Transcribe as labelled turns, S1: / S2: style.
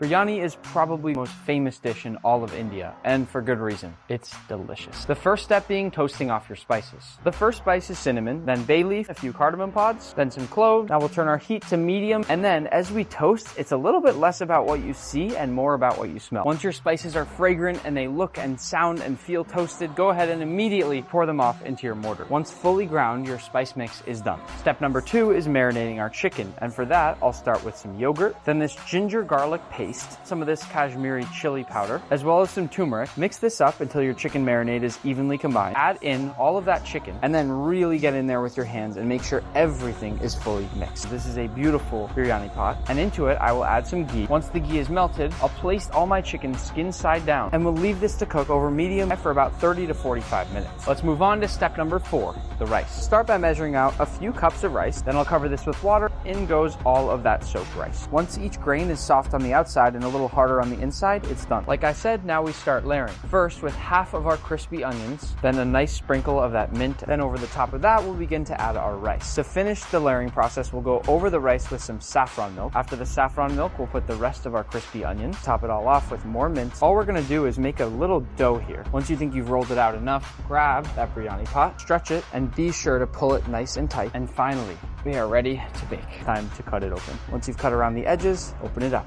S1: Biryani is probably the most famous dish in all of India, and for good reason. It's delicious. The first step being toasting off your spices. The first spice is cinnamon, then bay leaf, a few cardamom pods, then some cloves. Now we'll turn our heat to medium, and then as we toast, it's a little bit less about what you see and more about what you smell. Once your spices are fragrant and they look and sound and feel toasted, go ahead and immediately pour them off into your mortar. Once fully ground, your spice mix is done. Step number 2 is marinating our chicken, and for that, I'll start with some yogurt, then this ginger garlic paste, some of this Kashmiri chili powder, as well as some turmeric. Mix this up until your chicken marinade is evenly combined. Add in all of that chicken and then really get in there with your hands and make sure everything is fully mixed. This is a beautiful biryani pot, and into it I will add some ghee. Once the ghee is melted, I'll place all my chicken skin side down and we'll leave this to cook over medium for about 30 to 45 minutes. Let's move on to step number 4, the rice. Start by measuring out a few cups of rice, then I'll cover this with water. In goes all of that soaked rice. Once each grain is soft on the outside and a little harder on the inside, it's done. Like I said, now we start layering. First with half of our crispy onions, then a nice sprinkle of that mint, then over the top of that we'll begin to add our rice. To finish the layering process, we'll go over the rice with some saffron milk. After the saffron milk, we'll put the rest of our crispy onions, top it all off with more mint. All we're gonna do is make a little dough here. Once you think you've rolled it out enough, grab that biryani pot, stretch it, and be sure to pull it nice and tight. And finally, we are ready to bake. Time to cut it open. Once you've cut around the edges, open it up.